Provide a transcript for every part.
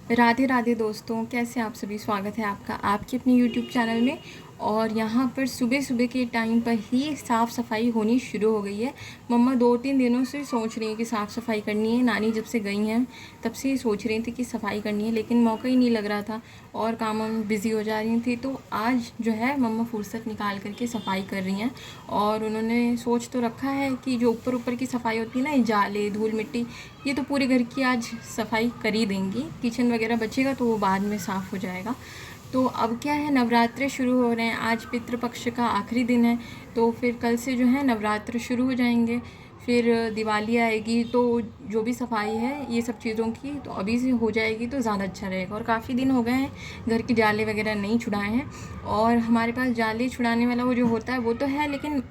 राधे राधे दोस्तों, कैसे आप सभी। स्वागत है आपका आपके अपने यूट्यूब चैनल में। और यहाँ पर सुबह सुबह के टाइम पर ही साफ़ सफाई होनी शुरू हो गई है। मम्मा 2-3 दिनों से सोच रही हैं कि साफ़ सफाई करनी है। नानी जब से गई हैं तब से ही सोच रही थी कि सफाई करनी है, लेकिन मौका ही नहीं लग रहा था और काम में बिज़ी हो जा रही थी। तो आज जो है मम्मा फुर्सत निकाल करके सफाई कर रही हैं। और उन्होंने सोच तो रखा है कि जो ऊपर ऊपर की सफाई होती है ना, ये जाले धूल मिट्टी, ये तो पूरे घर की आज सफाई कर ही देंगी। किचन वगैरह बचेगा तो वो बाद में साफ़ हो जाएगा। तो अब क्या है, नवरात्रे शुरू हो रहे हैं। आज पितृपक्ष का आखिरी दिन है, तो फिर कल से जो है नवरात्र शुरू हो जाएंगे। फिर दिवाली आएगी, तो जो भी सफाई है ये सब चीज़ों की तो अभी से हो जाएगी तो ज़्यादा अच्छा रहेगा। और काफ़ी दिन हो गए हैं घर के जाले वगैरह नहीं छुड़ाए हैं। और हमारे पास जाले छुड़ाने वाला वो जो होता है वो तो है, लेकिन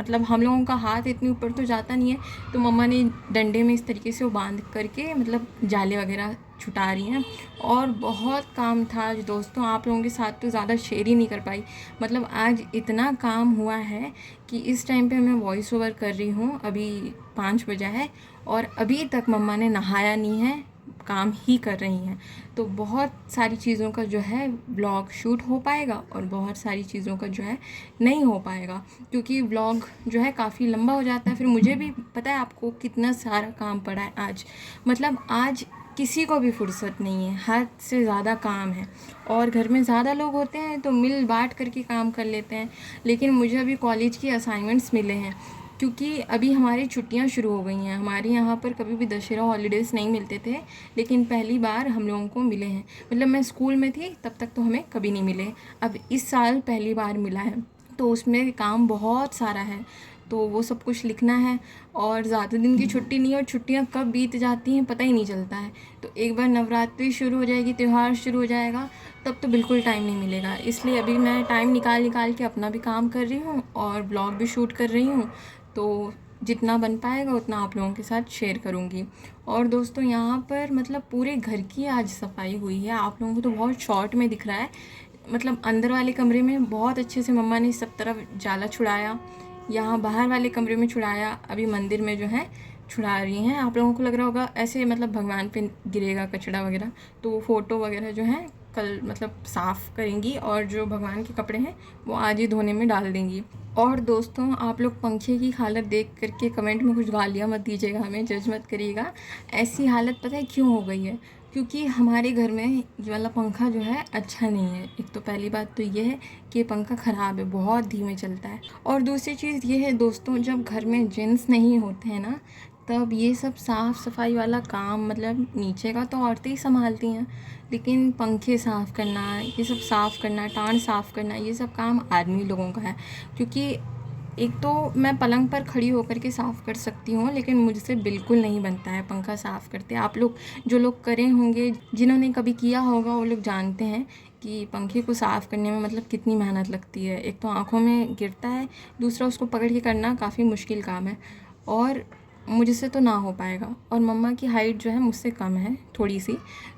मतलब हम लोगों का हाथ इतनी ऊपर तो जाता नहीं है। तो मम्मा ने डंडे में इस तरीके से वो बांध करके मतलब जाले वगैरह छुटा रही हैं। और बहुत काम था आज दोस्तों, आप लोगों के साथ तो ज़्यादा शेयर ही नहीं कर पाई। मतलब आज इतना काम हुआ है कि इस टाइम पे मैं वॉइस ओवर कर रही हूँ। अभी 5 बजा है और अभी तक मम्मा ने नहाया नहीं है, काम ही कर रही हैं। तो बहुत सारी चीज़ों का जो है व्लॉग शूट हो पाएगा और बहुत सारी चीज़ों का जो है नहीं हो पाएगा, क्योंकि व्लॉग जो है काफ़ी लंबा हो जाता है। फिर मुझे भी पता है आपको कितना सारा काम पड़ा है आज। मतलब आज किसी को भी फुर्सत नहीं है, हद से ज़्यादा काम है। और घर में ज़्यादा लोग होते हैं तो मिल बांट करके काम कर लेते हैं। लेकिन मुझे अभी कॉलेज की असाइनमेंट्स मिले हैं, क्योंकि अभी हमारी छुट्टियां शुरू हो गई हैं। हमारे यहाँ पर कभी भी दशहरा हॉलीडेज़ नहीं मिलते थे, लेकिन पहली बार हम लोगों को मिले हैं। मतलब मैं स्कूल में थी तब तक तो हमें कभी नहीं मिले, अब इस साल पहली बार मिला है। तो उसमें काम बहुत सारा है, तो वो सब कुछ लिखना है। और ज़्यादा दिन की छुट्टी नहीं है, और छुट्टियाँ कब बीत जाती हैं पता ही नहीं चलता है। तो एक बार नवरात्रि शुरू हो जाएगी, त्यौहार शुरू हो जाएगा, तब तो बिल्कुल टाइम नहीं मिलेगा। इसलिए अभी मैं टाइम निकाल निकाल के अपना भी काम कर रही हूँ और ब्लॉग भी शूट कर रही हूँ। तो जितना बन पाएगा उतना आप लोगों के साथ शेयर करूँगी। और दोस्तों यहाँ पर मतलब पूरे घर की आज सफाई हुई है। आप लोगों को तो बहुत शॉर्ट में दिख रहा है, मतलब अंदर वाले कमरे में बहुत अच्छे से मम्मा ने सब तरफ जाला छुड़ाया, यहाँ बाहर वाले कमरे में छुड़ाया, अभी मंदिर में जो है छुड़ा रही हैं। आप लोगों को लग रहा होगा ऐसे मतलब भगवान पे गिरेगा कचड़ा वगैरह, तो फ़ोटो वगैरह जो है कल मतलब साफ़ करेंगी, और जो भगवान के कपड़े हैं वो आज ही धोने में डाल देंगी। और दोस्तों आप लोग पंखे की हालत देख करके कमेंट में कुछ गालियाँ मत दीजिएगा, हमें जज मत करिएगा। ऐसी हालत पता है क्यों हो गई है? क्योंकि हमारे घर में ये वाला पंखा जो है अच्छा नहीं है। एक तो पहली बात तो ये है कि ये पंखा ख़राब है, बहुत धीमे चलता है। और दूसरी चीज़ ये है दोस्तों, जब घर में जेंट्स नहीं होते हैं ना, तब ये सब साफ़ सफाई वाला काम मतलब नीचे का तो औरतें ही संभालती हैं, लेकिन पंखे साफ़ करना, ये सब साफ़ करना, टाँड़ साफ़ करना, ये सब काम आदमी लोगों का है। क्योंकि एक तो मैं पलंग पर खड़ी होकर के साफ़ कर सकती हूँ, लेकिन मुझसे बिल्कुल नहीं बनता है पंखा साफ़ करते। आप लोग जो लोग करे होंगे, जिन्होंने कभी किया होगा, वो लोग जानते हैं कि पंखे को साफ़ करने में मतलब कितनी मेहनत लगती है। एक तो आँखों में गिरता है, दूसरा उसको पकड़ के करना काफ़ी मुश्किल काम है, और मुझसे तो ना हो पाएगा। और मम्मा की हाइट जो है मुझसे कम है थोड़ी सी,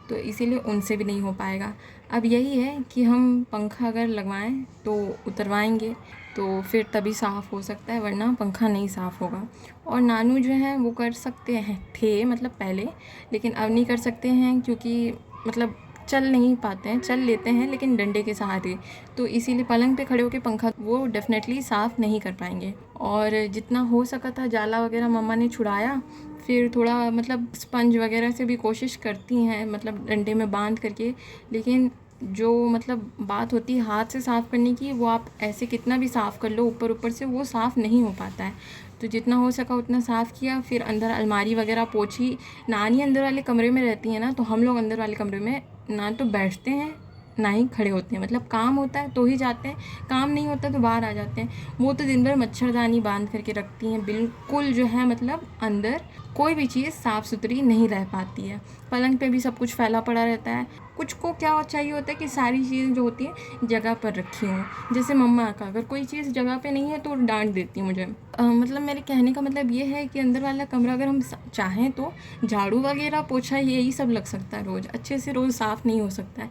तो इसीलिए उनसे भी नहीं हो पाएगा। अब यही है कि हम पंखा अगर लगवाएं तो उतरवाएंगे, तो फिर तभी साफ़ हो सकता है, वरना पंखा नहीं साफ़ होगा। और नानू जो हैं वो कर सकते हैं थे मतलब पहले, लेकिन अब नहीं कर सकते हैं, क्योंकि मतलब चल नहीं पाते हैं, चल लेते हैं लेकिन डंडे के सहारे। तो इसीलिए पलंग पे खड़े होकर पंखा वो डेफिनेटली साफ़ नहीं कर पाएंगे। और जितना हो सका था जाला वगैरह मम्मा ने छुड़ाया। फिर थोड़ा मतलब स्पंज वगैरह से भी कोशिश करती हैं, मतलब डंडे में बांध करके। लेकिन जो मतलब बात होती है हाथ से साफ़ करने की, वो आप ऐसे कितना भी साफ़ कर लो ऊपर ऊपर से, वो साफ़ नहीं हो पाता है। तो जितना हो सका उतना साफ़ किया। फिर अंदर अलमारी वगैरह पोंछी। नानी अंदर वाले कमरे में रहती है ना, तो हम लोग अंदर वाले कमरे में ना तो बैठते हैं ना ही खड़े होते हैं। मतलब काम होता है तो ही जाते हैं, काम नहीं होता तो बाहर आ जाते हैं। वो तो दिन भर मच्छरदानी बांध करके रखती हैं, बिल्कुल जो है मतलब अंदर कोई भी चीज़ साफ़ सुथरी नहीं रह पाती है। पलंग पे भी सब कुछ फैला पड़ा रहता है। कुछ को क्या चाहिए होता है कि सारी चीज़ें जो होती हैं जगह पर रखी हों। जैसे मम्मा का अगर कोई चीज़ जगह पे नहीं है तो डांट देती है मुझे। मतलब मेरे कहने का मतलब ये है कि अंदर वाला कमरा अगर हम चाहें तो झाड़ू वगैरह पोछा यही सब लग सकता है, रोज़ अच्छे से रोज़ साफ़ नहीं हो सकता है।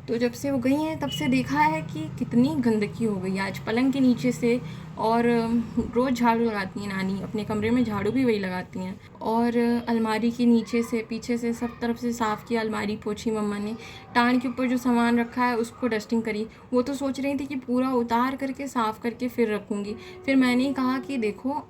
तो जब से वो गई हैं तब से देखा है कि कितनी गंदगी हो गई। आज पलंग के नीचे से और रोज़ झाड़ू लगाती हैं नानी, अपने कमरे में झाड़ू भी वही लगाती हैं। और अलमारी के नीचे से पीछे से सब तरफ से साफ़ किया, अलमारी पोछी मम्मा ने। टांग के ऊपर जो सामान रखा है उसको डस्टिंग करी। वो तो सोच रही थी कि पूरा उतार करके साफ़ करके फिर रखूँगी। फिर मैंने कहा कि देखो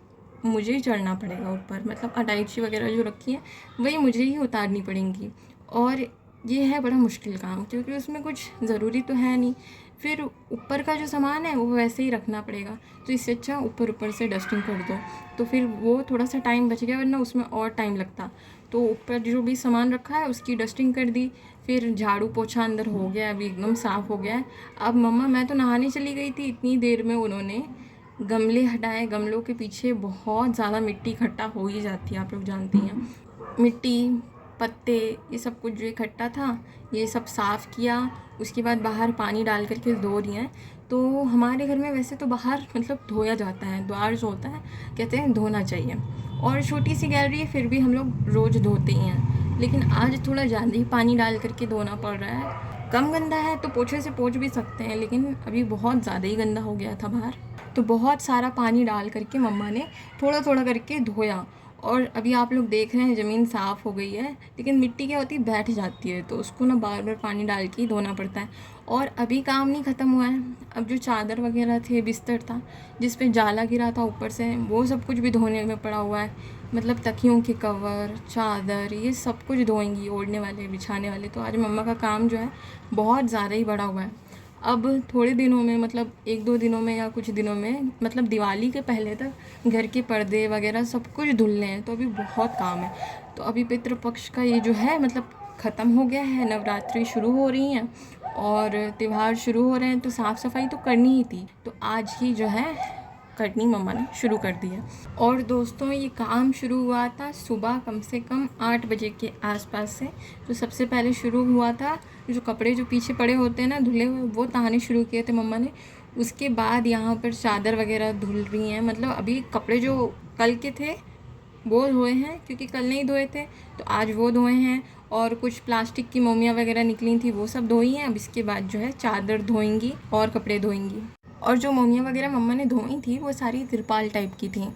मुझे ही चढ़ना पड़ेगा ऊपर, मतलब अटाइची वगैरह जो रखी है वही मुझे ही उतारनी पड़ेंगी। और ये है बड़ा मुश्किल काम, क्योंकि उसमें कुछ ज़रूरी तो है नहीं। फिर ऊपर का जो सामान है वो वैसे ही रखना पड़ेगा, तो इससे अच्छा ऊपर ऊपर से डस्टिंग कर दो। तो फिर वो थोड़ा सा टाइम बच गया, वरना उसमें और टाइम लगता। तो ऊपर जो भी सामान रखा है उसकी डस्टिंग कर दी। फिर झाड़ू पोछा अंदर हो गया, अभी एकदम साफ़ हो गया है। अब मम्मा, मैं तो नहाने चली गई थी, इतनी देर में उन्होंने गमले हटाए। गमलों के पीछे बहुत ज़्यादा मिट्टी इकट्ठा हो ही जाती है, आप लोग जानती हैं। मिट्टी, पत्ते, ये सब कुछ जो इकट्ठा था ये सब साफ़ किया। उसके बाद बाहर पानी डाल करके धो रही हैं। तो हमारे घर में वैसे तो बाहर मतलब धोया जाता है, द्वार जो होता है कहते हैं धोना चाहिए। और छोटी सी गैलरी है, फिर भी हम लोग रोज़ धोते ही हैं। लेकिन आज थोड़ा ज़्यादा ही पानी डाल करके धोना पड़ रहा है। कम गंदा है तो पोछे से पोंछ भी सकते हैं, लेकिन अभी बहुत ज़्यादा ही गंदा हो गया था बाहर। तो बहुत सारा पानी डाल करके मम्मा ने थोड़ा थोड़ा करके धोया। और अभी आप लोग देख रहे हैं ज़मीन साफ़ हो गई है, लेकिन मिट्टी क्या होती है बैठ जाती है, तो उसको ना बार बार पानी डाल के ही धोना पड़ता है। और अभी काम नहीं ख़त्म हुआ है। अब जो चादर वगैरह थे, बिस्तर था जिस पे जाला गिरा था ऊपर से, वो सब कुछ भी धोने में पड़ा हुआ है। मतलब तकियों के कवर, चादर, ये सब कुछ धोएंगी, ओढ़ने वाले, बिछाने वाले। तो आज मम्मा का काम जो है बहुत ज़्यादा ही बड़ा हुआ है। अब थोड़े दिनों में, मतलब 1-2 दिनों में या कुछ दिनों में, मतलब दिवाली के पहले तक घर के पर्दे वगैरह सब कुछ धुलने हैं। तो अभी बहुत काम है। तो अभी पितृपक्ष का ये जो है मतलब ख़त्म हो गया है, नवरात्रि शुरू हो रही हैं और त्यौहार शुरू हो रहे हैं, तो साफ़ सफाई तो करनी ही थी। तो आज ही जो है करनी मम्मा ने शुरू कर दी है। और दोस्तों, ये काम शुरू हुआ था सुबह कम से कम 8 बजे के आसपास से। तो सबसे पहले शुरू हुआ था जो कपड़े जो पीछे पड़े होते हैं ना धुले हुए, वो ताने शुरू किए थे मम्मा ने। उसके बाद यहाँ पर चादर वगैरह धुल रही हैं। मतलब अभी कपड़े जो कल के थे वो धोए हैं, क्योंकि कल नहीं धोए थे, तो आज वो धोए हैं। और कुछ प्लास्टिक की मोमियाँ वगैरह निकली थी, वो सब धोई हैं। अब इसके बाद जो है चादर धोएंगी और कपड़े धोएंगी। और जो मोमियाँ वगैरह मम्मा ने धोई थी वो सारी तिरपाल टाइप की थी।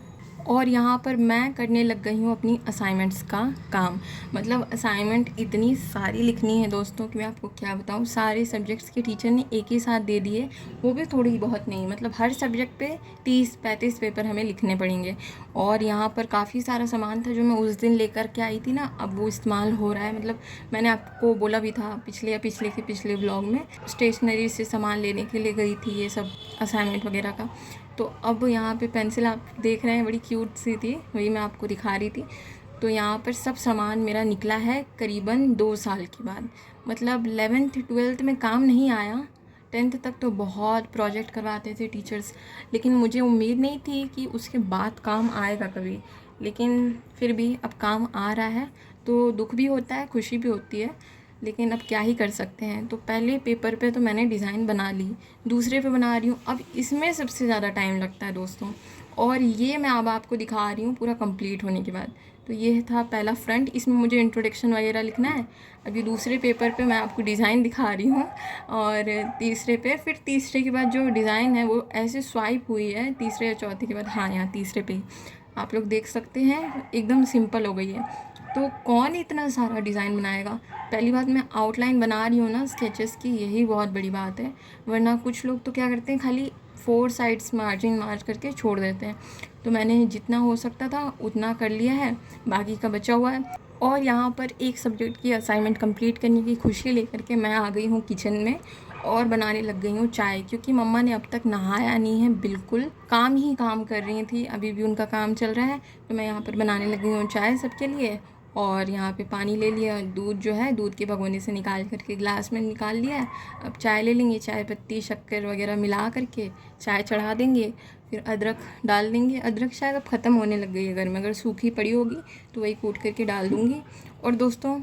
और यहाँ पर मैं करने लग गई हूँ अपनी असाइनमेंट्स का काम। मतलब असाइनमेंट इतनी सारी लिखनी है दोस्तों कि मैं आपको क्या बताऊँ। सारे सब्जेक्ट्स के टीचर ने एक ही साथ दे दिए, वो भी थोड़ी बहुत नहीं, मतलब हर सब्जेक्ट पे 30-35 पेपर हमें लिखने पड़ेंगे। और यहाँ पर काफ़ी सारा सामान था जो मैं उस दिन लेकर के आई थी ना, अब वो इस्तेमाल हो रहा है। मतलब मैंने आपको बोला भी था पिछले व्लॉग में, स्टेशनरी से सामान लेने के लिए गई थी, ये सब असाइनमेंट वगैरह का। तो अब यहाँ पे पेंसिल आप देख रहे हैं, बड़ी क्यूट सी थी, वही मैं आपको दिखा रही थी। तो यहाँ पर सब सामान मेरा निकला है करीबन 2 साल के बाद। मतलब 11th-12th में काम नहीं आया, 10th तक तो बहुत प्रोजेक्ट करवाते थे टीचर्स, लेकिन मुझे उम्मीद नहीं थी कि उसके बाद काम आएगा कभी। लेकिन फिर भी अब काम आ रहा है, तो दुख भी होता है, खुशी भी होती है, लेकिन अब क्या ही कर सकते हैं। तो पहले पेपर पे तो मैंने डिज़ाइन बना ली, दूसरे पे बना रही हूँ, अब इसमें सबसे ज़्यादा टाइम लगता है दोस्तों। और ये मैं अब आपको दिखा रही हूँ पूरा कंप्लीट होने के बाद। तो ये था पहला फ्रंट, इसमें मुझे इंट्रोडक्शन वगैरह लिखना है। अभी दूसरे पेपर पे मैं आपको डिज़ाइन दिखा रही हूँ, और तीसरे पे, फिर तीसरे के बाद जो डिज़ाइन है वो ऐसे स्वाइप हुई है, तीसरे या चौथे के बाद, हाँ यहाँ तीसरे पे आप लोग देख सकते हैं एकदम सिंपल हो गई है। तो कौन इतना सारा डिज़ाइन बनाएगा। पहली बात, मैं आउटलाइन बना रही हूँ ना स्केचेस की, यही बहुत बड़ी बात है। वरना कुछ लोग तो क्या करते हैं, खाली 4 साइड्स मार्जिन मार्ज करके छोड़ देते हैं। तो मैंने जितना हो सकता था उतना कर लिया है, बाकी का बचा हुआ है। और यहाँ पर एक सब्जेक्ट की असाइनमेंट कंप्लीट करने की खुशी लेकर के मैं आ गई हूँ किचन में और बनाने लग गई हूँ चाय, क्योंकि मम्मा ने अब तक नहाया नहीं है, बिल्कुल काम ही काम कर रही थी, अभी भी उनका काम चल रहा है। तो मैं यहाँ पर बनाने लग गई हूँ चाय सबके लिए। और यहाँ पे पानी ले लिया, दूध जो है दूध के भगोने से निकाल करके गिलास में निकाल लिया है। अब चाय ले लेंगे, चाय पत्ती शक्कर वगैरह मिला करके चाय चढ़ा देंगे। फिर अदरक डाल देंगे, अदरक शायद अब ख़त्म होने लग गई है घर में, अगर सूखी पड़ी होगी तो वही कूट करके डाल दूँगी। और दोस्तों,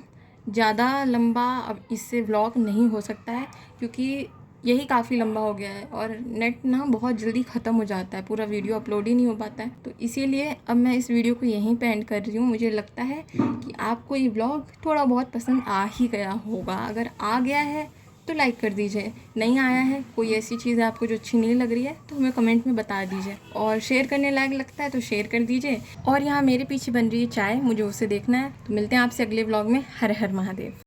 ज़्यादा लंबा अब इससे व्लॉग नहीं हो सकता है, क्योंकि यही काफ़ी लंबा हो गया है और नेट ना बहुत जल्दी ख़त्म हो जाता है, पूरा वीडियो अपलोड ही नहीं हो पाता है। तो इसीलिए अब मैं इस वीडियो को यहीं पे एंड कर रही हूँ। मुझे लगता है कि आपको ये व्लॉग थोड़ा बहुत पसंद आ ही गया होगा। अगर आ गया है तो लाइक कर दीजिए। नहीं आया है, कोई ऐसी चीज़ है आपको जो अच्छी नहीं लग रही है तो हमें कमेंट में बता दीजिए। और शेयर करने लायक लगता है तो शेयर कर दीजिए। और यहाँ मेरे पीछे बन रही है चाय, मुझे उसे देखना है। तो मिलते हैं आपसे अगले व्लॉग में। हर हर महादेव।